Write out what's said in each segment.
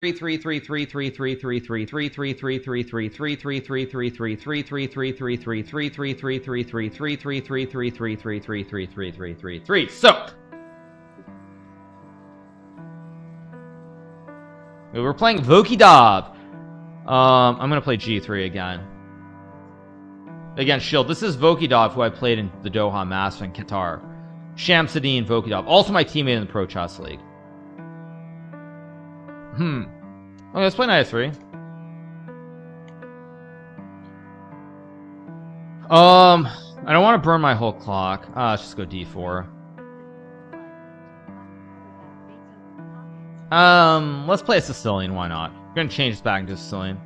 3 So we're playing Vokidov. I'm gonna play G3 again against Shield. This is Vokidov, who I played in the Doha Master in Qatar. Shamsuddin Vokidov, also my teammate in the Pro Chess League. Okay, let's play knight f3. I don't want to burn my whole clock. Let's just go d4. Let's play a Sicilian. Why not? We're gonna change this back into Sicilian.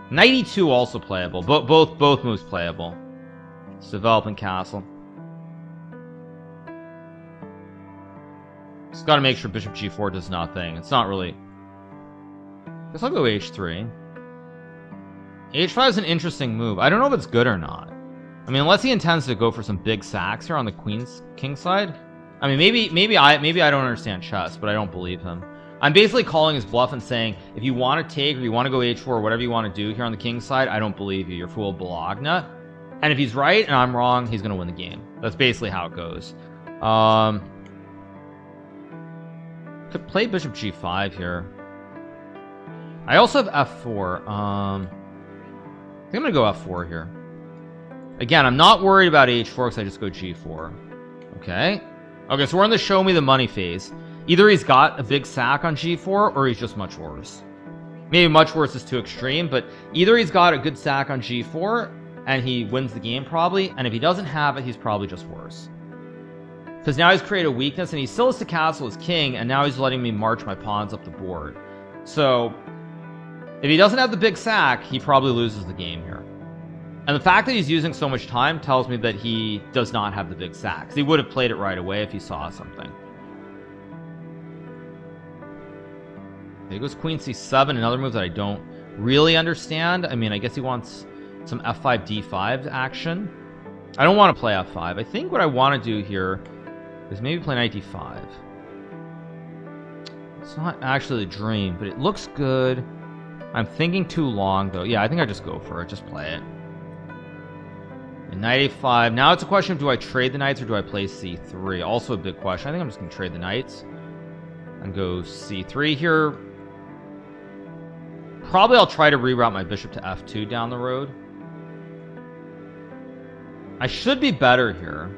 Knight e2 also playable. Both moves playable. It's developing castle. Just got to make sure bishop g4 does nothing. It's not really. Guess I'll go h3. h5 is an interesting move. I don't know if it's good or not. I mean, unless he intends to go for some big sacks here on the king side. I mean, maybe I don't understand chess, but I don't believe him. I'm basically calling his bluff and saying, if you want to take or you want to go h4 or whatever you want to do here on the king side, I don't believe you. You're full of Bologna. And if he's right and I'm wrong, he's gonna win the game. That's basically how it goes. Could play bishop g5 here. I also have f4. I think I'm gonna go f4 here. Again, I'm not worried about h4 because I just go g4. Okay, so we're in the show me the money phase. Either he's got a big sack on g4 or he's just much worse. Maybe much worse is too extreme, but either he's got a good sack on g4 and he wins the game probably, and if he doesn't have it, he's probably just worse. Because now he's created a weakness, and he still has to castle his king, and now he's letting me march my pawns up the board. So, if he doesn't have the big sack, he probably loses the game here. And the fact that he's using so much time tells me that he does not have the big sack. 'Cause he would have played it right away if he saw something. There goes queen c7, another move that I don't really understand. I mean, I guess he wants some f5 d5 action. I don't want to play f5. I think what I want to do here is maybe play knight d5. It's not actually the dream, but it looks good. I'm thinking too long though. Yeah, I think I just go for it. Just play it. And knight a5. Now it's a question of, do I trade the knights or do I play c3? Also a big question. I think I'm just gonna trade the knights and go c3 here. Probably I'll try to reroute my bishop to f2 down the road. I should be better here.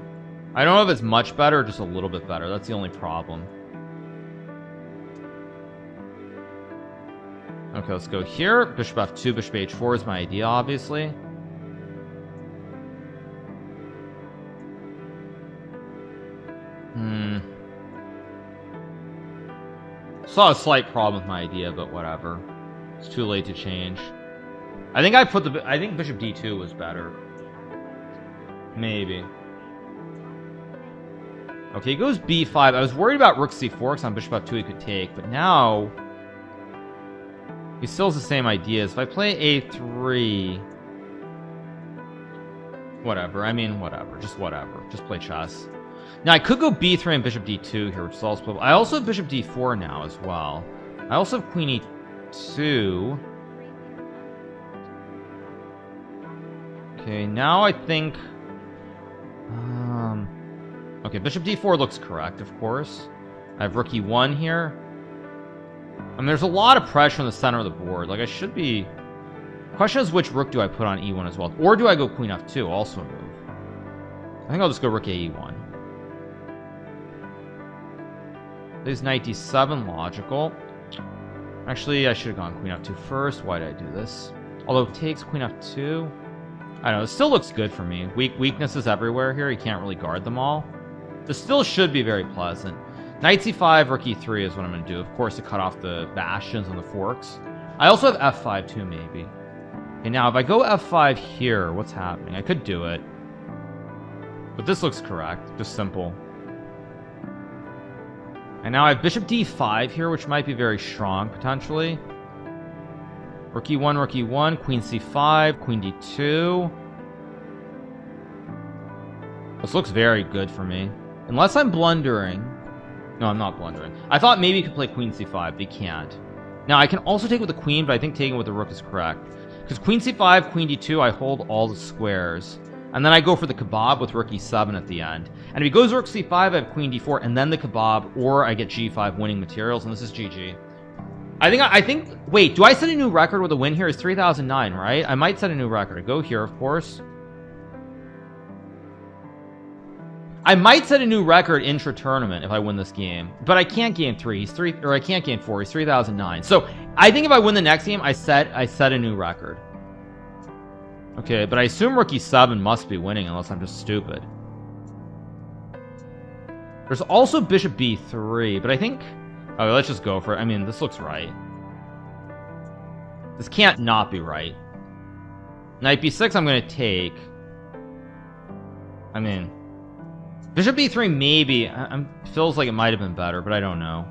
I don't know if it's much better or just a little bit better. That's the only problem. Okay, let's go here. Bishop f2, bishop h4 is my idea, obviously. Saw a slight problem with my idea, but whatever. It's too late to change. I think bishop d2 was better. Maybe. Okay, he goes b5. I was worried about rook c4 because on bishop f2 he could take, but now he still has the same ideas. If I play a3, whatever. I mean, whatever. Just whatever. Just play chess. Now I could go b3 and bishop d2 here, which is also playable. I also have bishop d4 now as well. I also have queen e2. Okay, now I think. Okay, bishop d4 looks correct, of course. I have rook e1 here. I mean, there's a lot of pressure on the center of the board. Like, I should be. The question is, which rook do I put on e1 as well? Or do I go queen f2? Also a move. I think I'll just go rook a e1. There's knight d7, logical. Actually, I should have gone queen f2 first. Why did I do this? Although it takes queen f2. I don't know, it still looks good for me. Weaknesses everywhere here. You can't really guard them all. This still should be very pleasant. Knight c5, rook e3 is what I'm going to do. Of course, to cut off the bastions and the forks. I also have f5 too, maybe. Okay, now if I go f5 here, what's happening? I could do it. But this looks correct. Just simple. And now I have bishop d5 here, which might be very strong, potentially. Rook e1, queen c5, queen d2. This looks very good for me. Unless I'm blundering. No, I'm not blundering. I thought maybe you could play queen c5, but you can't. Now, I can also take with the queen, but I think taking with the rook is correct. Because queen c5, queen d2, I hold all the squares. And then I go for the kebab with rook e7 at the end. And if he goes rook c5, I have queen d4, and then the kebab, or I get g5 winning materials, and this is GG. I think, wait, do I set a new record with a win here? It's 3009, right? I might set a new record. I go here, of course. I might set a new record intra-tournament if I win this game, but I can't gain 3. He's 3, or I can't gain 4. He's 3009. So I think if I win the next game, I set a new record. Okay, but I assume rook e7 must be winning unless I'm just stupid. There's also bishop b3, but I think... Oh, let's just go for it. I mean, this looks right. This can't not be right. Knight b6, I'm going to take. I mean... Bishop b3 maybe. Feels like it might have been better, but I don't know.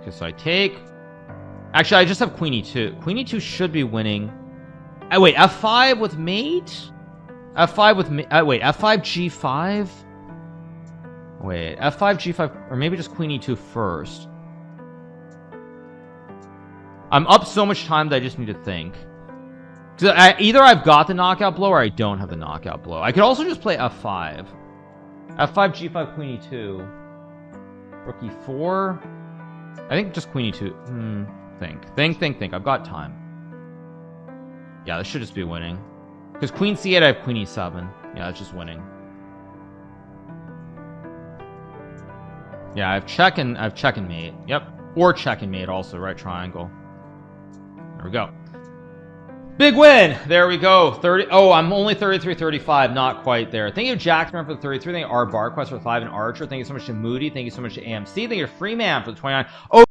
Okay, so I take. Actually, I just have queen e2. Queen e2 should be winning. Wait, f5 with mate? f5 with mate. Wait, f5 g5? Wait, f5 g5, or maybe just queen e2 first. I'm up so much time that I just need to think. Either I've got the knockout blow or I don't have the knockout blow. I could also just play f5. f5, g5, queen e2. Rook e4. I think just queen e2. Think. I've got time. Yeah, this should just be winning. Because queen c8, I have queen e7. Yeah, that's just winning. Yeah, I have check and mate. Yep. Or check and mate also, right triangle. There we go. Big win! There we go. 30. Oh, I'm only 33-35. Not quite there. Thank you, Jackman, for the 33. Thank you, R. Barquest for the 5 and Archer. Thank you so much to Moody. Thank you so much to AMC. Thank you to Freeman for the 29. Oh.